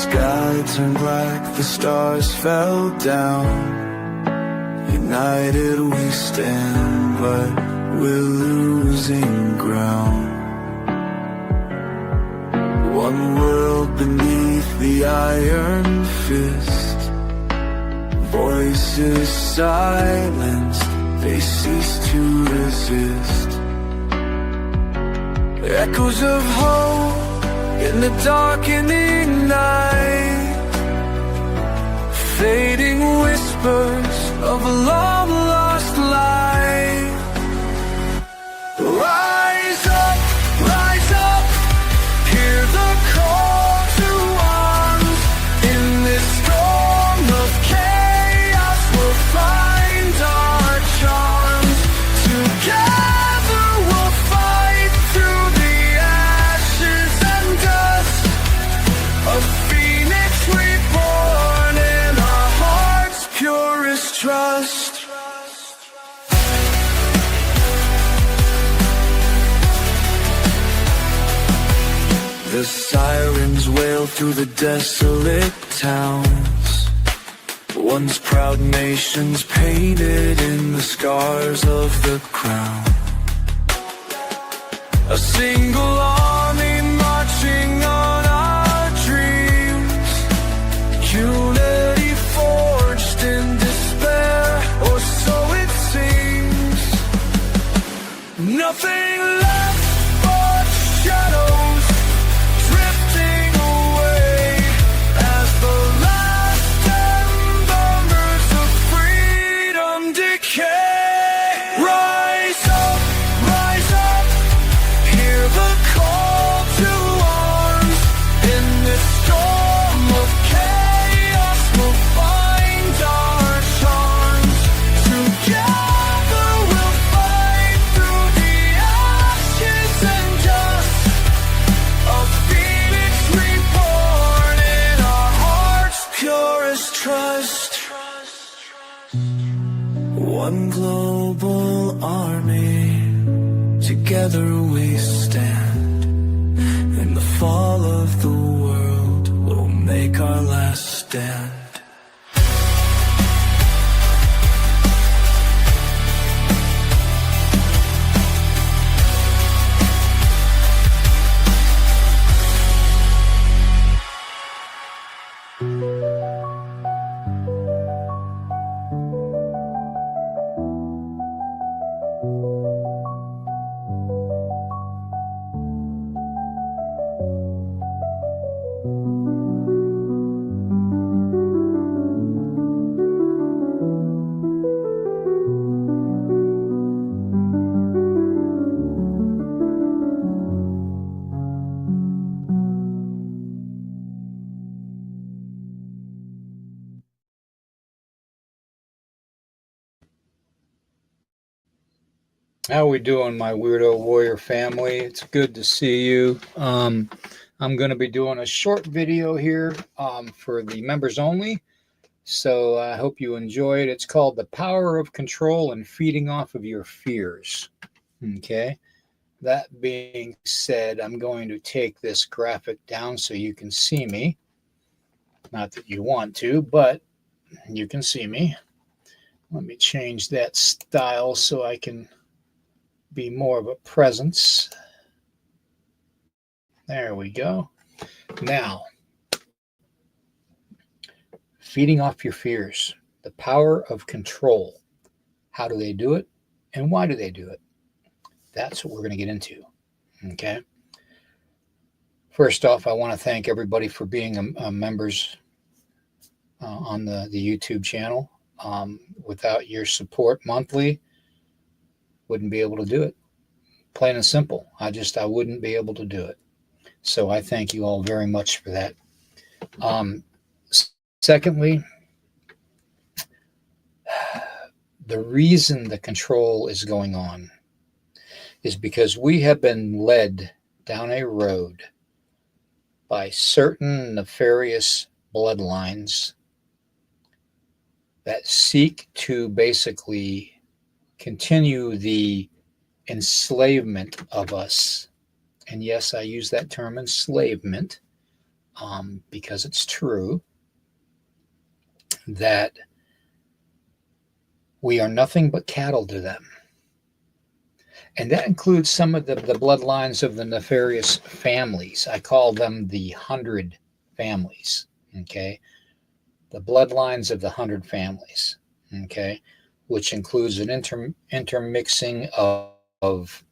sky turned black, the stars fell down. United we stand, but we're losing ground. One world beneath the iron fist. Voices silenced, they cease to resist. Echoes of hope in the darkening night. Fading whispers of a long-lost life. Rise up, hear the call to arms. In this storm of chaos, we'll find our charms. Together we'll fight through the ashes and dust. A phoenix reborn in our hearts' purest trust. The sirens wail through the desolate towns. Once proud nations painted in the scars of the crown. A single army marching on our dreams. Unity forged in despair, or so it seems. Nothing left but shadows drifting away as the last embers of freedom decay. Rise up, hear the call to arms. In this storm of chaos, we'll find our charms. Together we'll fight through the ashes and dust. A phoenix reborn in our hearts' purest trust. One global army, together we stand. In the fall of the world, we'll make our last stand. How we doing, my Weirdo Warrior family? It's good to see you. I'm going to be doing a short video here for the members only, so I hope you enjoy it. It's called The Power of Control and Feeding Off of Your Fears. Okay, that being said, I'm going to take this graphic down so you can see me. Not that you want to, but you can see me. Let me change that style so I can be more of a presence. There we go. Now, feeding off your fears, the power of control. How do they do it, and why do they do it? That's what we're going to get into. Okay. First off, I want to thank everybody for being members on the YouTube channel. Without your support monthly, wouldn't be able to do it. Plain and simple. I wouldn't be able to do it. So I thank you all very much for that. Secondly, the reason the control is going on is because we have been led down a road by certain nefarious bloodlines that seek to basically continue the enslavement of us. And yes, I use that term, enslavement, because it's true that we are nothing but cattle to them. And that includes some of the bloodlines of the nefarious families. I call them the 100 families, okay? The bloodlines of the 100 families, okay? Which includes an intermixing of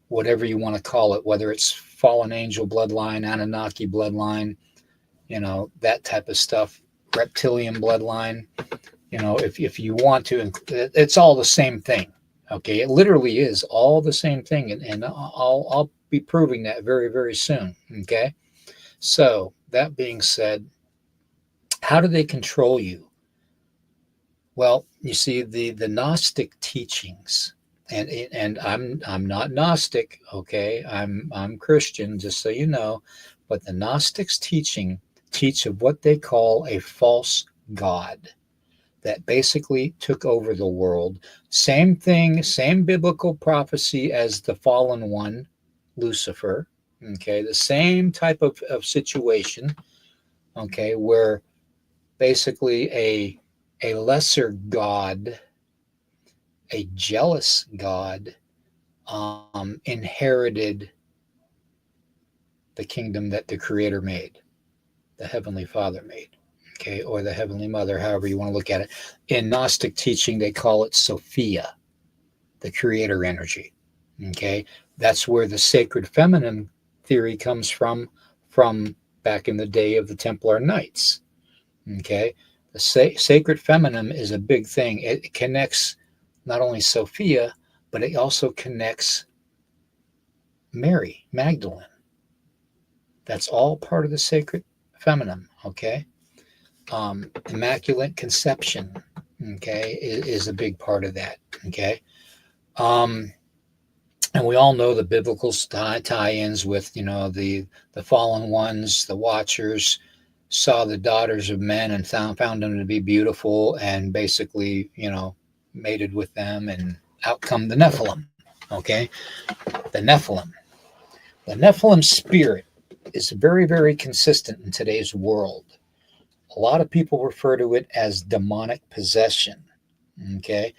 whatever you want to call it, whether it's fallen angel bloodline, Anunnaki bloodline, that type of stuff, reptilian bloodline. If you want to, it's all the same thing. Okay, it literally is all the same thing, and I'll be proving that very, very soon. Okay, so that being said, how do they control you? Well, you see, the Gnostic teachings, and I'm not Gnostic. Okay, I'm Christian, just so you know, but the Gnostics teach of what they call a false god that basically took over the world. Same thing, same biblical prophecy as the fallen one, Lucifer. Okay, the same type of situation. Okay, where basically a lesser god, a jealous god, inherited the kingdom that the Creator made, the Heavenly Father made. Okay, or the Heavenly Mother, however you want to look at it. In Gnostic teaching, they call it Sophia, the creator energy. Okay, that's where the sacred feminine theory comes from back in the day of the Templar Knights. Okay, the sacred feminine is a big thing. It connects not only Sophia, but it also connects Mary Magdalene. That's all part of the sacred feminine. Okay. Immaculate conception, okay, is a big part of that, okay. And we all know the biblical tie-ins with, the fallen ones, the watchers saw the daughters of men and found them to be beautiful, and basically, mated with them, and out come the Nephilim, okay. The Nephilim spirit is very, very consistent in today's world. A lot of people refer to it as demonic possession. Okay.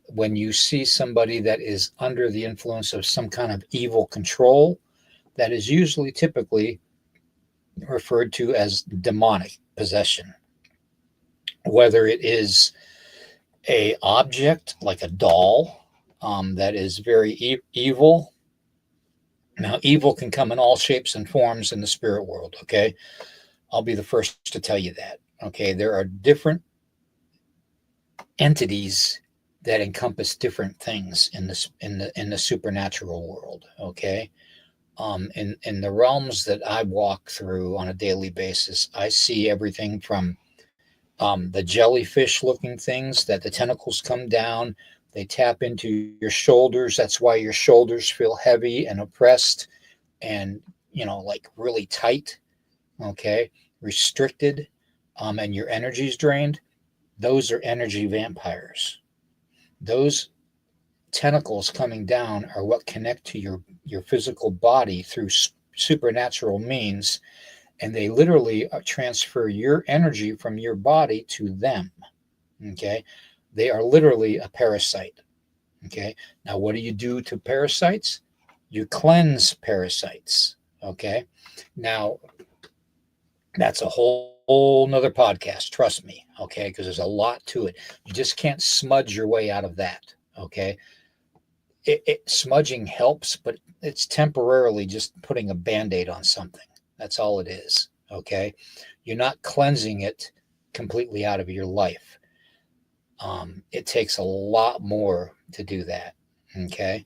When you see somebody that is under the influence of some kind of evil control, that is usually typically referred to as demonic possession. Whether it is a object like a doll that is very evil. Now, evil can come in all shapes and forms in the spirit world. Okay. I'll be the first to tell you that. Okay, there are different entities that encompass different things in the supernatural world. Okay, in the realms that I walk through on a daily basis, I see everything from the jellyfish-looking things that the tentacles come down, they tap into your shoulders. That's why your shoulders feel heavy and oppressed, and like really tight. Okay, restricted, and your energy is drained. Those are energy vampires. Those tentacles coming down are what connect to your physical body through supernatural means, and they literally transfer your energy from your body to them. Okay, they are literally a parasite. Okay, now what do you do to parasites? You cleanse parasites. Okay, now that's a whole nother podcast, trust me, okay, because there's a lot to it. You just can't smudge your way out of that. Okay, smudging helps, but it's temporarily just putting a band-aid on something. That's all it is. Okay, you're not cleansing it completely out of your life. It takes a lot more to do that. Okay,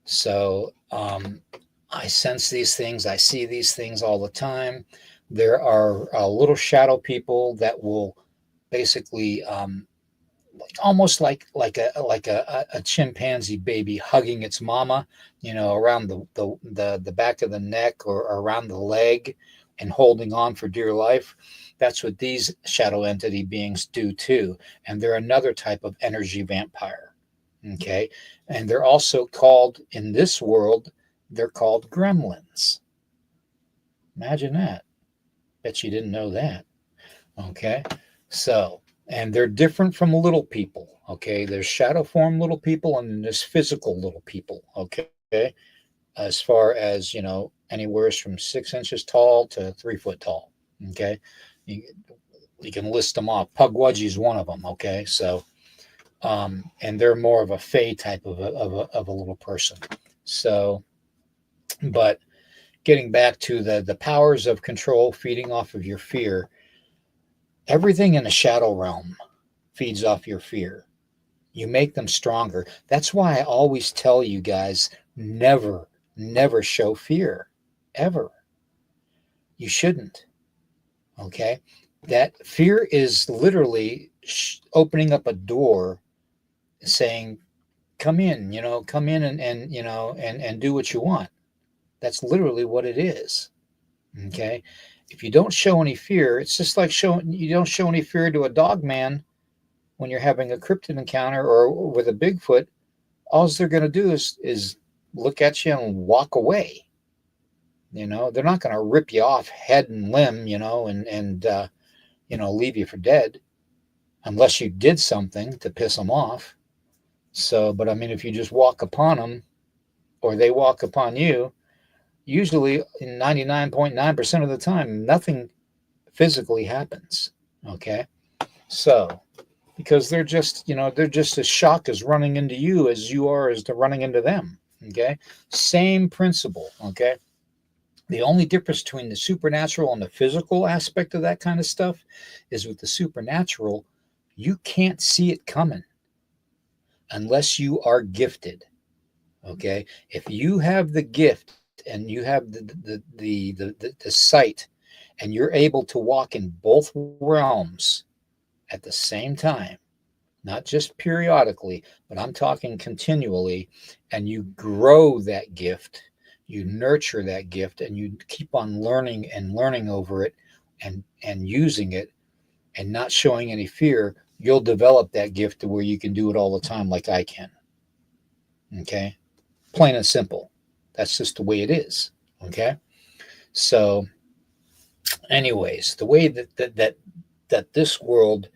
so I sense these things, I see these things all the time. There are little shadow people that will basically almost like a chimpanzee baby hugging its mama, around the back of the neck or around the leg, and holding on for dear life. That's what these shadow entity beings do too. And they're another type of energy vampire. Okay, and they're also called, in this world, they're called gremlins. Imagine that. Bet you didn't know that. Okay. So, and they're different from little people. Okay. There's shadow form little people and then there's physical little people. Okay. As far as, anywhere from 6 inches tall to 3 foot tall. Okay. You, you can list them off. Pugwudgie is one of them. Okay. So, and they're more of a fey type of a little person. So, but getting back to the powers of control feeding off of your fear, everything in the shadow realm feeds off your fear. You make them stronger. That's why I always tell you guys, never show fear, ever. You shouldn't. Okay. That fear is literally opening up a door saying, come in, come in and do what you want. That's literally what it is. Okay. If you don't show any fear, it's just like you don't show any fear to a dog man when you're having a cryptid encounter or with a Bigfoot. All they're going to do is look at you and walk away. They're not going to rip you off head and limb, and leave you for dead unless you did something to piss them off. So, but I mean, if you just walk upon them or they walk upon you, usually in 99.9% of the time, nothing physically happens. Okay. So, because they're just as shocked as running into you as you are as to running into them. Okay. Same principle. Okay. The only difference between the supernatural and the physical aspect of that kind of stuff is with the supernatural, you can't see it coming unless you are gifted. Okay. If you have the gift and you have the sight and you're able to walk in both realms at the same time, not just periodically, but I'm talking continually, and you grow that gift, you nurture that gift, and you keep on learning and learning over it and using it and not showing any fear, you'll develop that gift to where you can do it all the time like I can. Okay? Plain and simple. That's just the way it is. Okay? So, anyways, the way that this world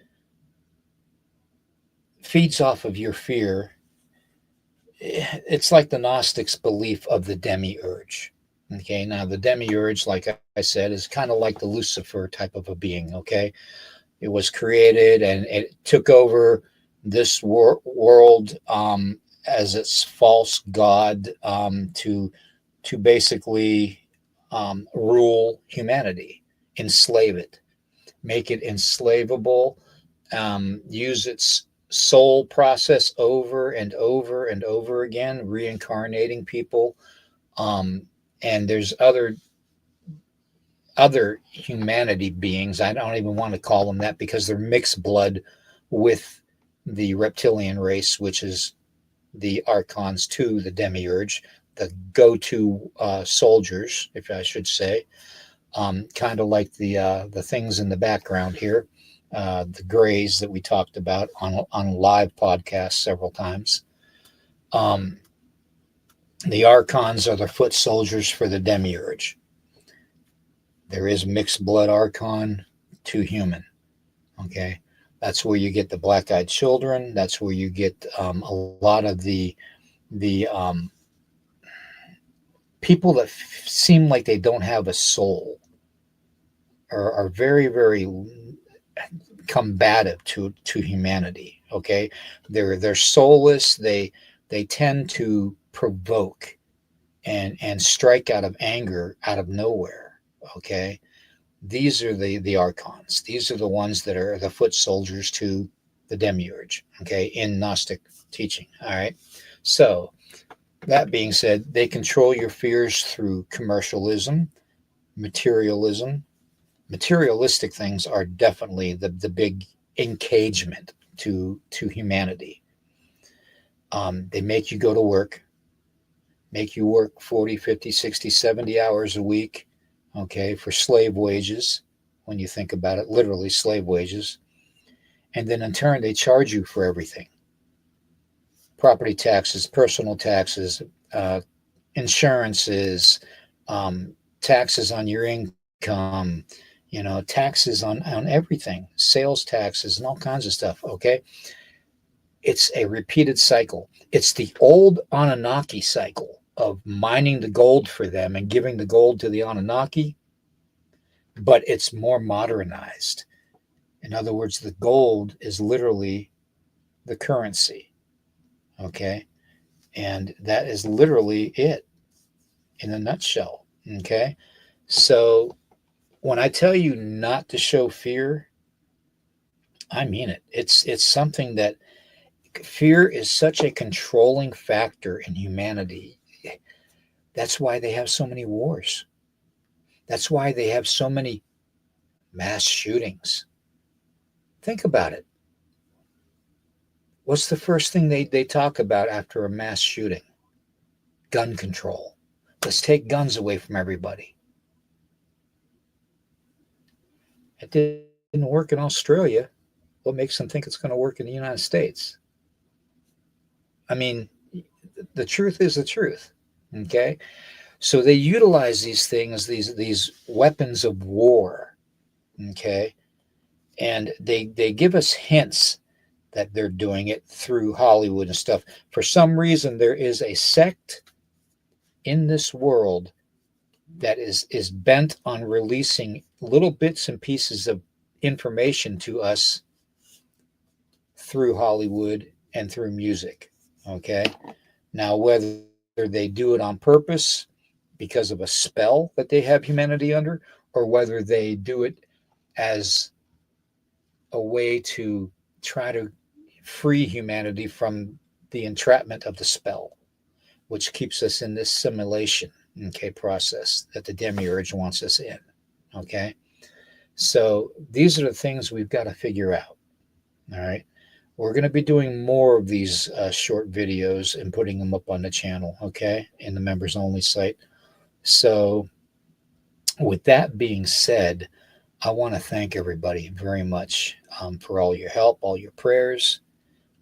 feeds off of your fear, it's like the Gnostics' belief of the demiurge. Okay, now the demiurge, like I said, is kind of like the Lucifer type of a being. Okay, it was created and it took over this world as its false god to basically rule humanity, enslave it, make it enslavable, use its soul process over and over and over again, reincarnating people. And there's other humanity beings. I don't even want to call them that because they're mixed blood with the reptilian race, which is the archons to the demiurge, the go-to soldiers, if I should say, kind of like the things in the background here. The Greys that we talked about on live podcasts several times. The Archons are the foot soldiers for the Demiurge. There is mixed blood Archon to human. Okay, that's where you get the black-eyed children. That's where you get a lot of the people that seem like they don't have a soul, are very, very combative to humanity. Okay, they're soulless. They tend to provoke and strike out of anger out of nowhere. Okay, these are the archons. These are the ones that are the foot soldiers to the demiurge. Okay, in Gnostic teaching. All right, so that being said, they control your fears through commercialism, materialism. Materialistic things are definitely the big engagement to humanity. They make you go to work, make you work 40, 50, 60, 70 hours a week, okay, for slave wages, when you think about it, literally slave wages. And then in turn, they charge you for everything. Property taxes, personal taxes, insurances, taxes on your income, taxes on everything, sales taxes and all kinds of stuff. Okay. It's a repeated cycle. It's the old Anunnaki cycle of mining the gold for them and giving the gold to the Anunnaki, but it's more modernized. In other words, the gold is literally the currency. Okay. And that is literally it in a nutshell. Okay. So when I tell you not to show fear, I mean it. It's something that fear is such a controlling factor in humanity. That's why they have so many wars. That's why they have so many mass shootings. Think about it. What's the first thing they talk about after a mass shooting? Gun control. Let's take guns away from everybody. It didn't work in Australia. What makes them think it's going to work in the United States? I mean, the truth is the truth. Okay. So they utilize these things, these weapons of war. Okay. And they give us hints that they're doing it through Hollywood and stuff. For some reason, there is a sect in this world that is bent on releasing little bits and pieces of information to us through Hollywood and through music. Okay. Now, whether they do it on purpose because of a spell that they have humanity under, or whether they do it as a way to try to free humanity from the entrapment of the spell, which keeps us in this simulation, okay, process that the demiurge wants us in. Okay. So these are the things we've got to figure out. All right. We're going to be doing more of these short videos and putting them up on the channel, okay, in the members only site. So with that being said, I want to thank everybody very much for all your help, all your prayers,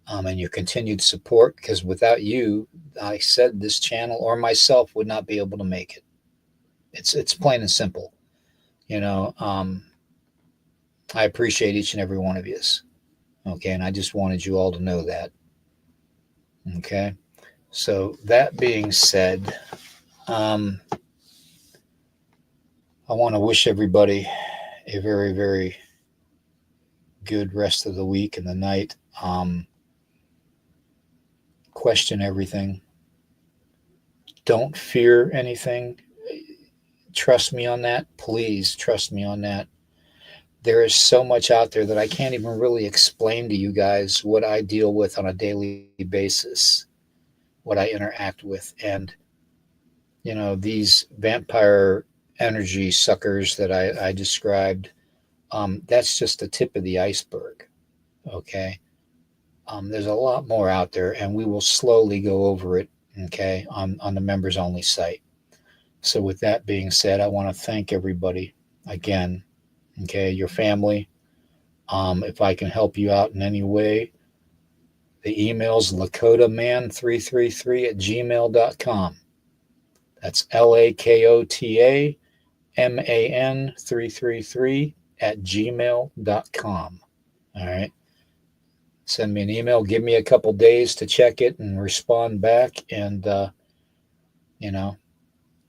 and your continued support, because without you, I said, this channel or myself would not be able to make it. It's plain and simple. I appreciate each and every one of you. Okay, and I just wanted you all to know that. Okay, so that being said, I want to wish everybody a very, very good rest of the week and the night. Question everything. Don't fear anything. Trust me on that. Please trust me on that. There is so much out there that I can't even really explain to you guys what I deal with on a daily basis, what I interact with. And, these vampire energy suckers that I described, that's just the tip of the iceberg. Okay. There's a lot more out there, and we will slowly go over it. Okay. On the members only site. So with that being said, I want to thank everybody again. Okay, your family. If I can help you out in any way, the email's lakotaman333@gmail.com. That's LAKOTAMAN333@gmail.com. All right. Send me an email. Give me a couple days to check it and respond back, and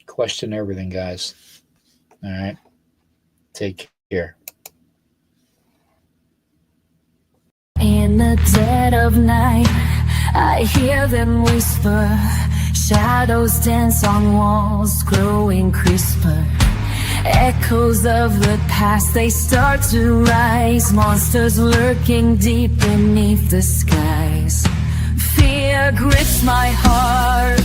question everything, guys. All right. Take care. In the dead of night, I hear them whisper. Shadows dance on walls, growing crisper. Echoes of the past, they start to rise. Monsters lurking deep beneath the skies. Fear grips my heart.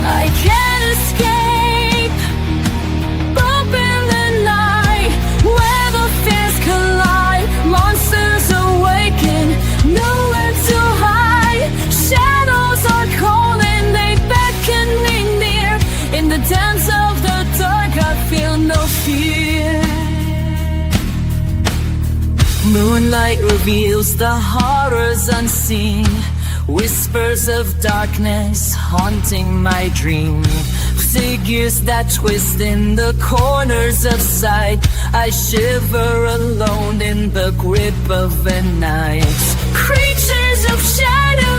I can't escape. Bump in the night, where the fears collide. Monsters awaken, nowhere to hide. Shadows are Moonlight reveals the horrors unseen, whispers of darkness haunting my dream. Figures that twist in the corners of sight. I shiver alone in the grip of the night. Creatures of shadow